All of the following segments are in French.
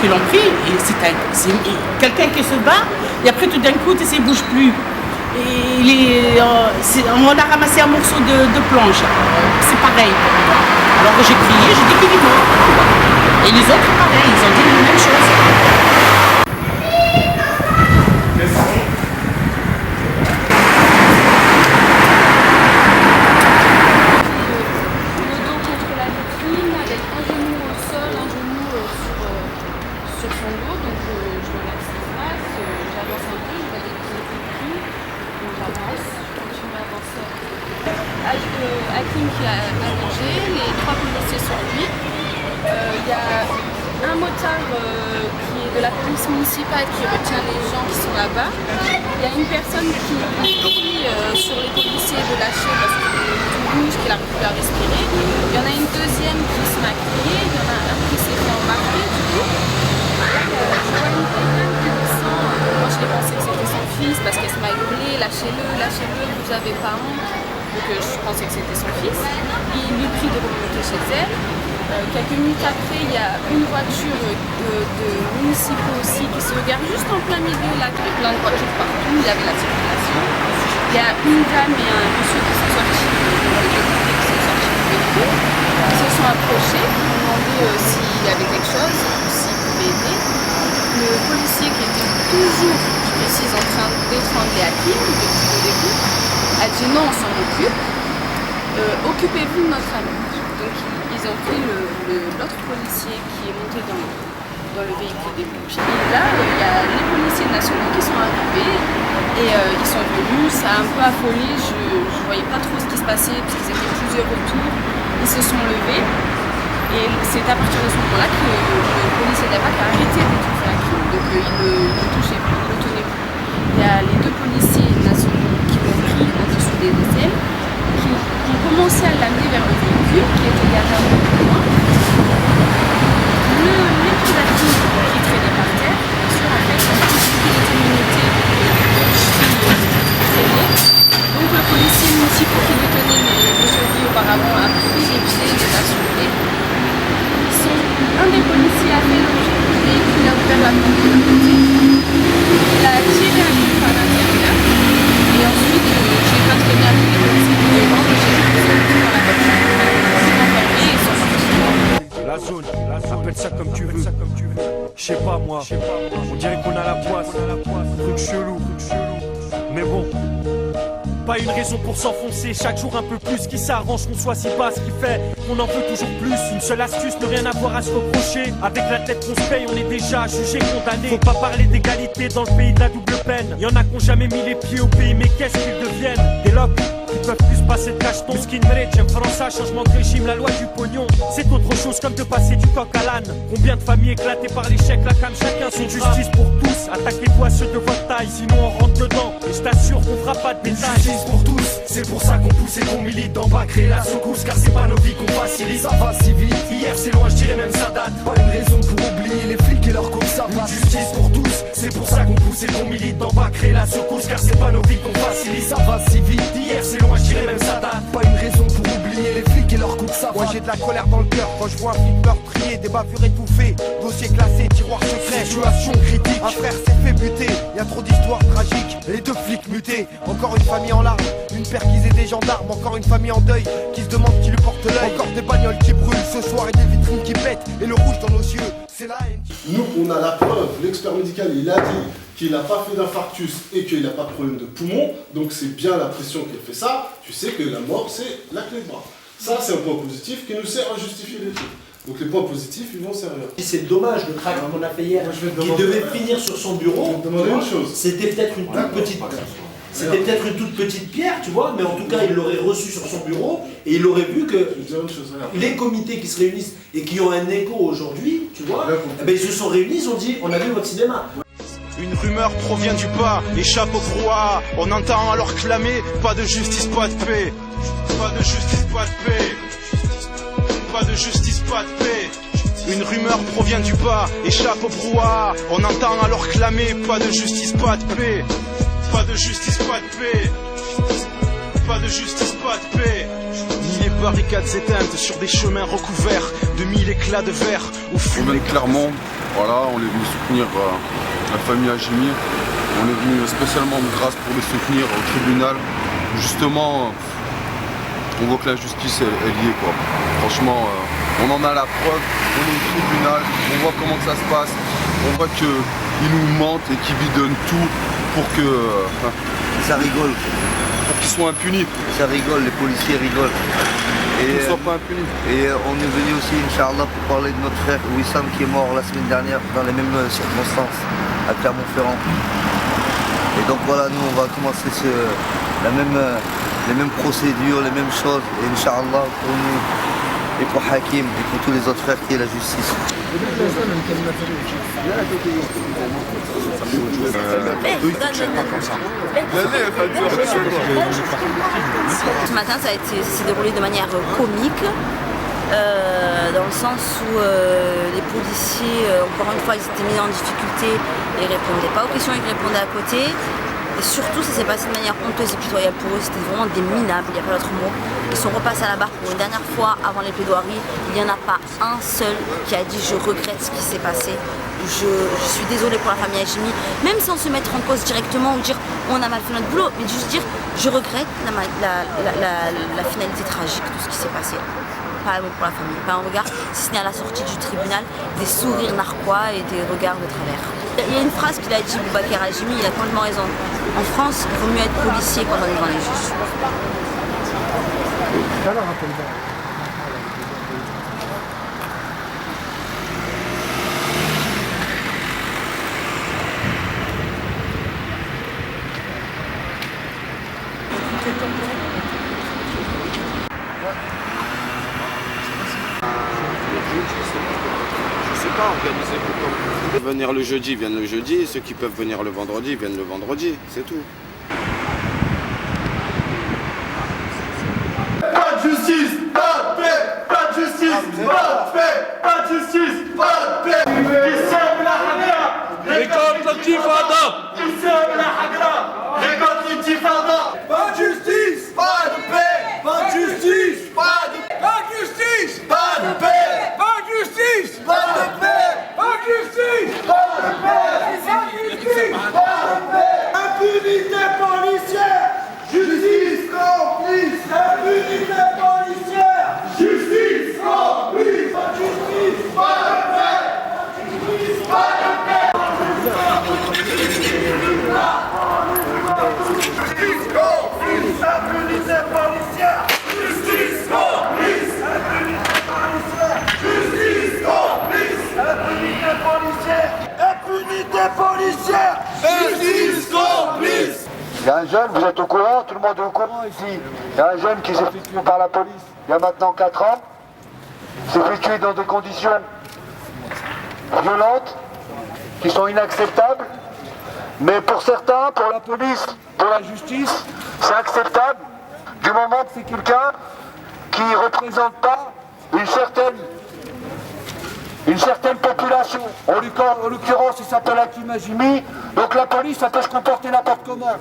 qui l'ont pris, et c'est quelqu'un qui se bat, et après tout d'un coup, il ne bouge plus. Et on a ramassé un morceau de planche. C'est pareil pour moi. Alors j'ai crié, j'ai dit qu'il est mort. Et les autres, pareil, ils ont dit la même chose. Hakim qui a allongé, les 3 policiers sur lui. Il y a un motard qui est de la police municipale qui retient les gens qui sont là-bas. Il y a une personne qui crie sur les policiers de lâcher parce qu'il bouge, qu'il n'arrive plus à respirer. Il y en a une deuxième qui se met à crier, il y en a un qui s'est fait embarquer du coup. Je vois une personne qui descend, moi je l'ai pensé que c'était son fils parce qu'elle se m'a hurlé, lâchez-le, vous n'avez pas honte. Donc je pensais que c'était son fils. Il lui prie de remonter chez elle. Quelques minutes après, il y a une voiture de municipaux aussi qui se regarde juste en plein milieu là, il y avait plein de voitures partout, il y avait la circulation. Il y a une dame et un monsieur qui sont sortis du véhicule, qui se sont approchés pour demander s'il y avait quelque chose ou s'ils pouvaient aider. Le policier qui était toujours, je précise, en train d'étrangler Hakim depuis le début, a dit non, on s'en occupe, occupez-vous de notre ami. Donc ils ont pris l'autre policier qui est monté dans le véhicule des pompiers. Et là, il y a les policiers nationaux qui sont arrivés et ils sont venus, ça a un peu affolé, je ne voyais pas trop ce qui se passait parce qu'ils étaient plusieurs autour. Ils se sont levés et c'est à partir de ce moment-là que le policier de la BAC a arrêté de toucher Hakim. Donc il ne touchait plus, il ne le tenait plus. Il y a les 2 policiers nationaux qui l'ont pris en dessous des aisselles, qui ont commencé à l'amener vers le véhicule qui était garé un peu plus loin. Les prédateurs qui traînaient par terre, bien sûr, en fait, il était minuté traîner. Donc le policier municipal qui détenait le survie auparavant a pris les pieds, les a soulevés. Un des policiers a fait l'objet du véhicule, il a ouvert la porte de l'autre côté. Il a tiré un coup par l'intérieur. Et ensuite, j'ai pas très bien vu les policiers qui étaient devant, mais j'ai vu qu'ils étaient dans la voiture. Ils sont enfermés et ils sont partis. La zone, appelle ça comme tu veux. Je sais pas moi, on dirait qu'on a la poisse. Truc chelou, mais bon. Pas une raison pour s'enfoncer, chaque jour un peu plus. Qui s'arrange qu'on soit si bas, ce qui fait qu'on en veut toujours plus. Une seule astuce, ne rien avoir à se reprocher. Avec la tête qu'on se paye, on est déjà jugé, condamné. Faut pas parler d'égalité dans le pays de la double peine. Y'en a qui ont jamais mis les pieds au pays, mais qu'est-ce qu'ils deviennent? Des locks qui peuvent plus passer de cacheton. Le skin rate, j'aime France, changement de régime, la loi du pognon. C'est autre chose comme de passer du coq à l'âne. Combien de familles éclatées par l'échec, la cam, chacun son justice pour tous. Attaquez-vous à ceux de votre taille, sinon on rentre dedans. Et je t'assure qu'on fera pas de bétail. Justice pour tous, c'est pour ça qu'on pousse et qu'on milite d'en bas, créer la secousse. Car c'est pas nos vies qu'on facilite, ça va si vite. Hier c'est loin, je dirais même ça date. Pas une raison pour oublier les flics et leur course, ça va. Justice pour tous, c'est pour ça qu'on pousse et qu'on milite d'en bas, créer la secousse. Car c'est pas nos vies qu'on facilite, ça va si vite. Hier c'est loin, je dirais même ça date. Pas une raison pour oublier les flics et leur coups de savate. Moi j'ai de la colère dans le cœur quand je vois un flic meurtrier, des bavures étouffées, dossier classé, tiroir secret, situation critique. Un frère s'est fait buter, y a trop d'histoires tragiques. Et 2 flics mutés, encore une famille en larmes, une perquisée des gendarmes, encore une famille en deuil qui se demande qui lui porte l'œil. Encore des bagnoles qui brûlent ce soir et des vitrines qui pètent et le rouge dans nos yeux, c'est la haine. Nous on a la preuve, l'expert médical il a dit qu'il n'a pas fait d'infarctus et qu'il n'a pas de problème de poumon, donc c'est bien la pression qui a fait ça, tu sais que la mort c'est la clé de bras. Ça c'est un point positif qui nous sert à justifier les trucs. Donc les points positifs ils vont servir. C'est dommage le tract qu'on a fait hier, qui devait finir sur son bureau. Je vais te demander une chose. C'était peut-être une toute petite C'était peut-être une toute petite pierre, tu vois, mais en tout cas, il l'aurait reçu sur son bureau et il aurait vu que les comités qui se réunissent et qui ont un écho aujourd'hui, tu vois, eh ben, ils se sont réunis, ils ont dit, on a vu votre cinéma. Une rumeur provient du bas, échappe au brouhaha. On entend alors clamer, pas de justice, pas de paix. Pas de justice, pas de paix. Pas de justice, pas de paix. Une rumeur provient du bas, échappe au brouhaha. On entend alors clamer, pas de justice, pas de paix. Pas de justice, pas de paix. Pas de justice, pas de paix. Ni les barricades éteintes sur des chemins recouverts de 1000 éclats de verre. On vient de Clermont, voilà, on est venu soutenir la famille Hajimi. On est venu spécialement de Grasse pour les soutenir au tribunal. Justement, on voit que la justice est liée, quoi. Franchement, on en a la preuve, on est au tribunal, on voit comment ça se passe, on voit qu'ils nous mentent et qu'ils bidonnent tout pour que... ça rigole. Pour qu'ils soient impunis. Ça rigole, les policiers rigolent. Qu'ils ne soient pas impunis. Et on est venu aussi, Inch'Allah, pour parler de notre frère Wissam qui est mort la semaine dernière dans les mêmes circonstances, à Clermont-Ferrand. Et donc voilà, nous on va commencer les mêmes procédures, les mêmes choses, et Inch'Allah pour nous et pour Hakim et pour tous les autres frères qui est la justice. Ce matin ça s'est déroulé de manière comique. Dans le sens où les policiers, encore une fois, ils étaient mis en difficulté et ils ne répondaient pas aux questions, ils répondaient à côté. Et surtout, ça s'est passé de manière honteuse et pitoyable pour eux, c'était vraiment des minables, il n'y a pas d'autre mot. Ils sont repassés à la barre pour une dernière fois avant les plaidoiries. Il n'y en a pas un seul qui a dit « je regrette ce qui s'est passé ». Je suis désolée pour la famille Hajimi, même sans se mettre en cause directement ou dire on a mal fait notre boulot, mais juste dire je regrette la finalité tragique de ce qui s'est passé. Pas un mot pour la famille, pas un regard, si ce n'est à la sortie du tribunal, des sourires narquois et des regards de travers. Il y a une phrase qu'il a dit, Boubacar Hajimi, il a complètement raison. En France, il vaut mieux être policier quand on est devant les juges. Je sais pas organiser pourquoi. Venir le jeudi, viennent le jeudi. Ceux qui peuvent venir le vendredi, viennent le vendredi. C'est tout. Pas de justice, pas de paix, pas de justice, pas de paix, pas de justice, pas de paix. Qui sème la hagra, récolte l'intifada. Qui sème la hagra, récolte l'intifada. Pas de justice, pas de paix, pas de justice, pas de paix, pas de justice, pas de paix, pas de justice, pas de paix, pas de justice, pas de paix, pas de justice, pas de paix. Impunité policière, justice complice, impunité policière, justice complice, pas de justice, pas de paix, pas de justice, pas de paix. Justice complice, impunité policière, justice complice, impunité policière, justice complice, impunité policière, impunité policière, justice complice. Il y a un jeune, vous êtes au courant, tout le monde est au courant ici. Il y a un jeune qui s'est fait tuer par la police il y a maintenant 4 ans. Il s'est fait tuer dans des conditions violentes, qui sont inacceptables. Mais pour certains, pour la police, pour la justice, c'est acceptable du moment que c'est quelqu'un qui ne représente pas une certaine population. En l'occurrence, il s'appelle Hakim Hajimi. Donc la police, ça peut se comporter n'importe comment.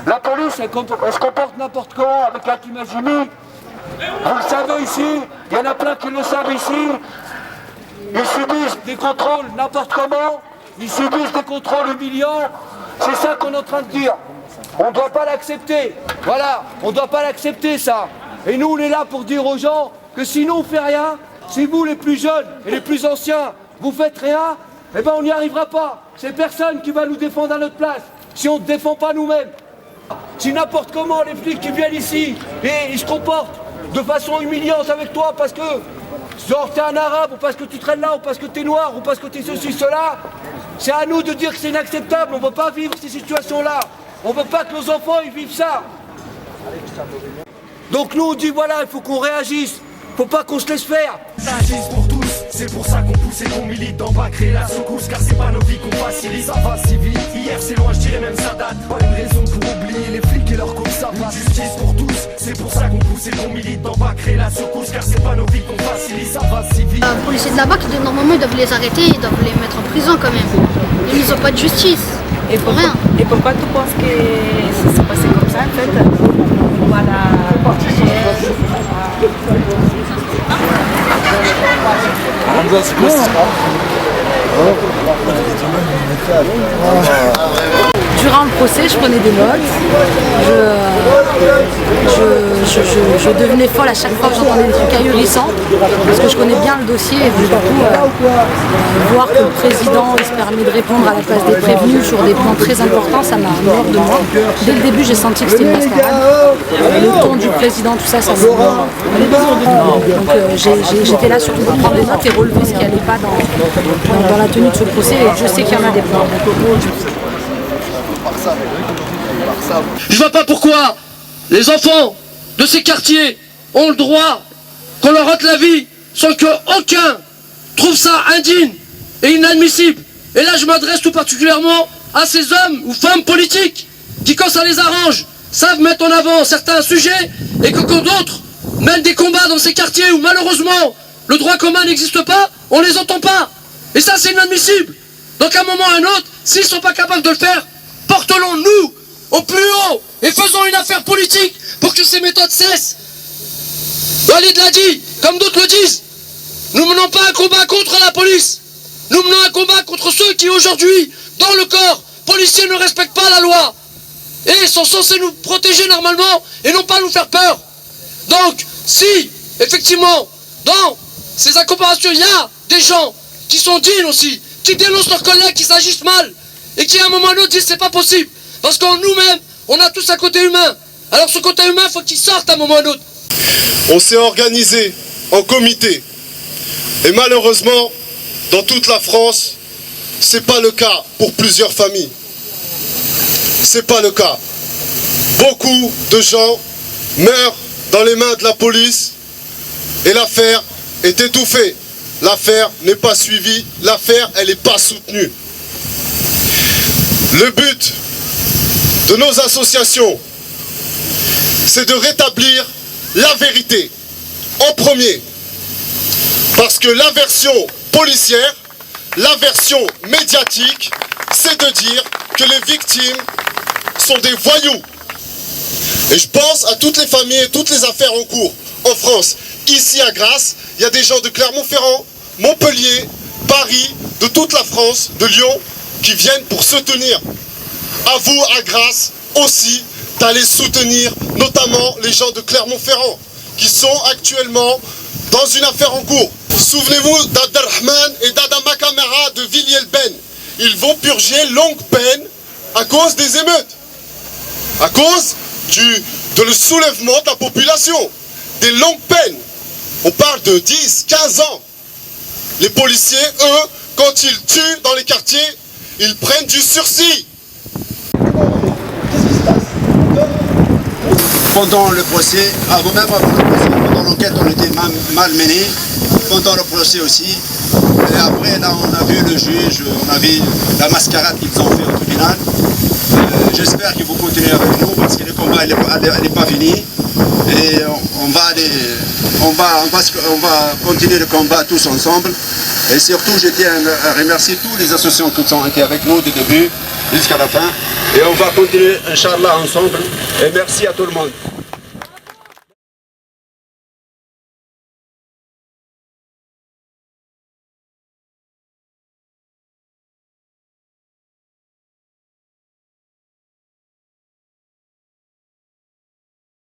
La police, elle se comporte n'importe comment avec Hakim Hajimi. Vous le savez ici, il y en a plein qui le savent ici. Ils subissent des contrôles n'importe comment. Ils subissent des contrôles humiliants. C'est ça qu'on est en train de dire. On ne doit pas l'accepter. Voilà, on ne doit pas l'accepter ça. Et nous, on est là pour dire aux gens que si nous, on ne fait rien, si vous, les plus jeunes et les plus anciens, vous faites rien, eh ben on n'y arrivera pas. C'est personne qui va nous défendre à notre place, si on ne défend pas nous-mêmes. Si n'importe comment les flics qui viennent ici et ils se comportent de façon humiliante avec toi parce que genre t'es un arabe ou parce que tu traînes là ou parce que t'es noir ou parce que t'es ceci, cela, c'est à nous de dire que c'est inacceptable. On ne veut pas vivre ces situations-là. On ne veut pas que nos enfants ils vivent ça. Donc nous on dit voilà, il faut qu'on réagisse. Faut pas qu'on se laisse faire. Ça agisse pour tous, c'est pour ça qu'on pousse et qu'on milite d'en bas, créer la secousse, car c'est pas nos vies qu'on facilite. Ça va si vite, hier c'est loin, je dirais même ça date. Pas une raison pour oublier les flics et leur cause, ça va. Justice pour tous, c'est pour ça qu'on pousse et qu'on milite d'en bas, créer la secousse, car c'est pas nos vies qu'on facilite. Ça va si vite. Les policiers de là-bas, normalement ils doivent les arrêter, ils doivent les mettre en prison quand même. Ils n'ont pas de justice. Et pour rien. Et pourquoi tu penses que ça s'est passé comme ça en fait? Voilà. Durant le procès, je prenais des notes. Je devenais folle à chaque fois que j'entendais des trucs ahurissants parce que je connais bien le dossier et du coup voir que le président il se permet de répondre à la place des prévenus sur des points très importants, ça m'a mort de moi. Dès le début, j'ai senti que c'était une mascarade. Le ton du président, tout ça, ça me mort. Donc j'étais là surtout pour prendre des notes et relever ce qui n'allait pas dans la tenue de ce procès et je sais qu'il y en a des points. Je vois pas pourquoi les enfants de ces quartiers ont le droit qu'on leur ôte la vie sans qu'aucun trouve ça indigne et inadmissible. Et là je m'adresse tout particulièrement à ces hommes ou femmes politiques qui, quand ça les arrange, savent mettre en avant certains sujets et que quand d'autres mènent des combats dans ces quartiers où malheureusement le droit commun n'existe pas, on les entend pas. Et ça c'est inadmissible. Donc à un moment ou à un autre, s'ils ne sont pas capables de le faire, portons-nous au plus haut et faisons une affaire politique pour que ces méthodes cessent. Walid l'a dit, comme d'autres le disent, nous menons pas un combat contre la police, nous menons un combat contre ceux qui aujourd'hui, dans le corps policier, ne respectent pas la loi et sont censés nous protéger normalement et non pas nous faire peur. Donc, si, effectivement, dans ces incomparations, il y a des gens qui sont dignes aussi, qui dénoncent leurs collègues qui s'agissent mal et qui à un moment ou à un autre disent c'est pas possible. Parce qu'en nous-mêmes, on a tous un côté humain. Alors ce côté humain, il faut qu'il sorte à un moment ou à un autre. On s'est organisé en comité. Et malheureusement, dans toute la France, c'est pas le cas pour plusieurs familles. C'est pas le cas. Beaucoup de gens meurent dans les mains de la police et l'affaire est étouffée. L'affaire n'est pas suivie, l'affaire elle n'est pas soutenue. Le but de nos associations, c'est de rétablir la vérité en premier. Parce que la version policière, la version médiatique, c'est de dire que les victimes sont des voyous. Et je pense à toutes les familles et toutes les affaires en cours en France. Ici à Grasse, il y a des gens de Clermont-Ferrand, Montpellier, Paris, de toute la France, de Lyon, qui viennent pour soutenir. À vous, à Grasse, aussi, d'aller soutenir notamment les gens de Clermont-Ferrand, qui sont actuellement dans une affaire en cours. Souvenez-vous d'Abdelrahman et d'Adama Kamara de Villiers-le-Ben. Ils vont purger longue peine à cause des émeutes, à cause de le soulèvement de la population, des longues peines. On parle de 10, 15 ans. Les policiers, eux, quand ils tuent dans les quartiers, ils prennent du sursis. Pendant le procès, pendant l'enquête, on était mal menés. Pendant le procès aussi. Et après, là, on a vu le juge, on a vu la mascarade qu'ils ont fait au tribunal. J'espère qu'ils vont continuer avec nous parce que le combat n'est pas fini. Et on va continuer le combat tous ensemble. Et surtout, je tiens à remercier toutes les associations qui ont été avec nous du début jusqu'à la fin. Et on va continuer, Inch'Allah, ensemble. Et merci à tout le monde.